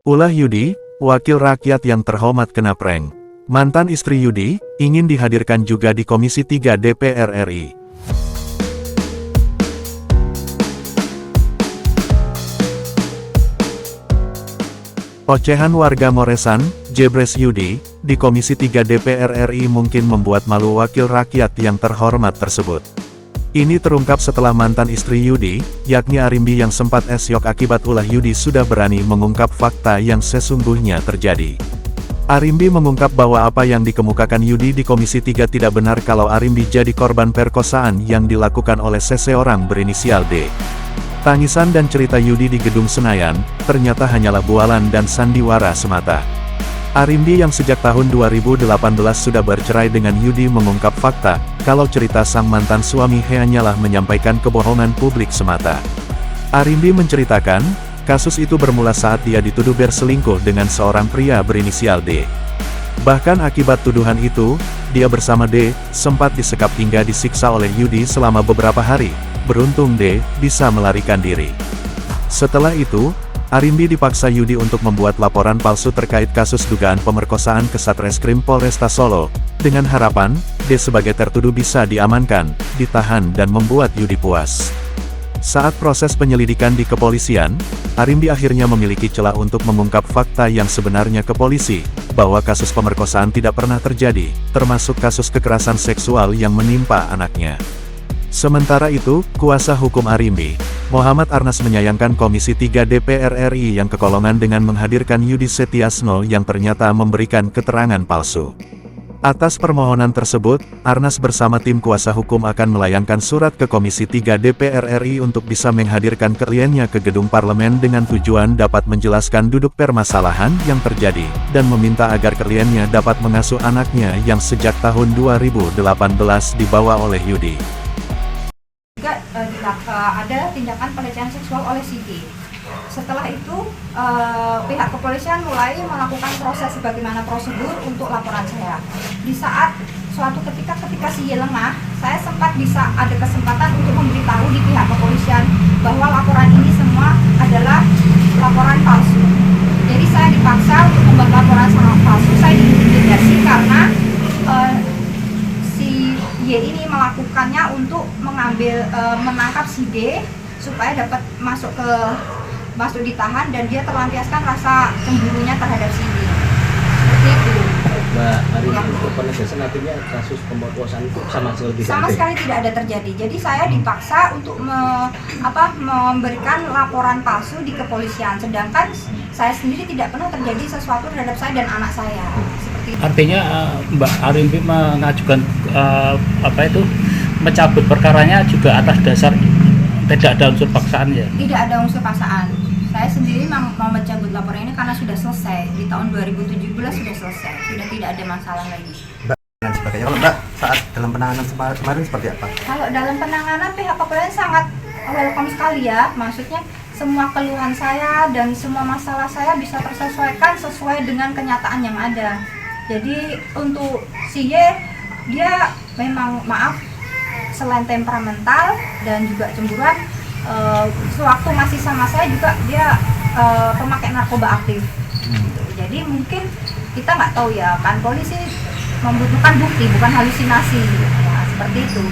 Ulah Yudi, wakil rakyat yang terhormat kena prank. Mantan istri Yudi, ingin dihadirkan juga di Komisi 3 DPR RI. Ocehan warga Moresan, Jebres Yudi, di Komisi 3 DPR RI mungkin membuat malu wakil rakyat yang terhormat tersebut. Ini terungkap setelah mantan istri Yudi, yakni Arimbi yang sempat esyok akibat ulah Yudi sudah berani mengungkap fakta yang sesungguhnya terjadi. Arimbi mengungkap bahwa apa yang dikemukakan Yudi di Komisi 3 tidak benar kalau Arimbi jadi korban perkosaan yang dilakukan oleh seseorang berinisial D. Tangisan dan cerita Yudi di Gedung Senayan, ternyata hanyalah bualan dan sandiwara semata. Arimbi yang sejak tahun 2018 sudah bercerai dengan Yudi mengungkap fakta, kalau cerita sang mantan suami hanyalah menyampaikan kebohongan publik semata. Arimbi menceritakan, kasus itu bermula saat dia dituduh berselingkuh dengan seorang pria berinisial D. Bahkan akibat tuduhan itu, dia bersama D, sempat disekap hingga disiksa oleh Yudi selama beberapa hari. Beruntung D, bisa melarikan diri. Setelah itu, Arimbi dipaksa Yudi untuk membuat laporan palsu terkait kasus dugaan pemerkosaan ke Satreskrim Polresta Solo, dengan harapan, D sebagai tertuduh bisa diamankan, ditahan dan membuat Yudi puas. Saat proses penyelidikan di kepolisian, Arimbi akhirnya memiliki celah untuk mengungkap fakta yang sebenarnya ke polisi, bahwa kasus pemerkosaan tidak pernah terjadi, termasuk kasus kekerasan seksual yang menimpa anaknya. Sementara itu, kuasa hukum Arimbi, Muhammad Arnas menyayangkan Komisi 3 DPR RI yang kekolongan dengan menghadirkan Yudi Setiasno yang ternyata memberikan keterangan palsu. Atas permohonan tersebut, Arnas bersama tim kuasa hukum akan melayangkan surat ke Komisi 3 DPR RI untuk bisa menghadirkan kliennya ke gedung parlemen dengan tujuan dapat menjelaskan duduk permasalahan yang terjadi, dan meminta agar kliennya dapat mengasuh anaknya yang sejak tahun 2018 dibawa oleh Yudi. Ada tindakan pelecehan seksual oleh si D. Setelah itu, pihak kepolisian mulai melakukan proses sebagaimana prosedur untuk laporan saya. Di saat suatu ketika si Y lengah, saya sempat bisa ada kesempatan untuk memberitahu di pihak kepolisian bahwa laporan ini semua adalah laporan palsu. Jadi saya dipaksa untuk membuat laporan sangat palsu. Saya diintimidasi karena si Y ini melakukannya untuk menangkap si D supaya dapat masuk ditahan, dan dia terlampiaskan rasa cemburunya terhadap si D. Seperti itu. Mbak Arimbi, untuk penegasan artinya kasus pemerkosaan itu sama sekali tidak ada terjadi. Jadi saya dipaksa untuk memberikan laporan palsu di kepolisian, sedangkan saya sendiri tidak pernah terjadi sesuatu terhadap saya dan anak saya. Seperti itu. Artinya Mbak Arimbi mengajukan mencabut perkaranya juga atas dasar tidak ada unsur paksaan ya? Tidak ada unsur paksaan. Saya sendiri mau mencabut laporan ini karena sudah selesai. Di tahun 2017 sudah selesai. Sudah tidak ada masalah lagi. Mbak, dan sebagainya. Kalau Mbak saat dalam penanganan kemarin seperti apa? Kalau dalam penanganan pihak kepolisian sangat welcome sekali ya. Maksudnya semua keluhan saya dan semua masalah saya bisa tersesuaikan sesuai dengan kenyataan yang ada. Jadi untuk si Y, dia memang selain temperamental dan juga cemburuan, sewaktu masih sama saya juga dia pemakai narkoba aktif. Jadi mungkin kita nggak tahu ya, kan polisi membutuhkan bukti bukan halusinasi, ya, seperti itu.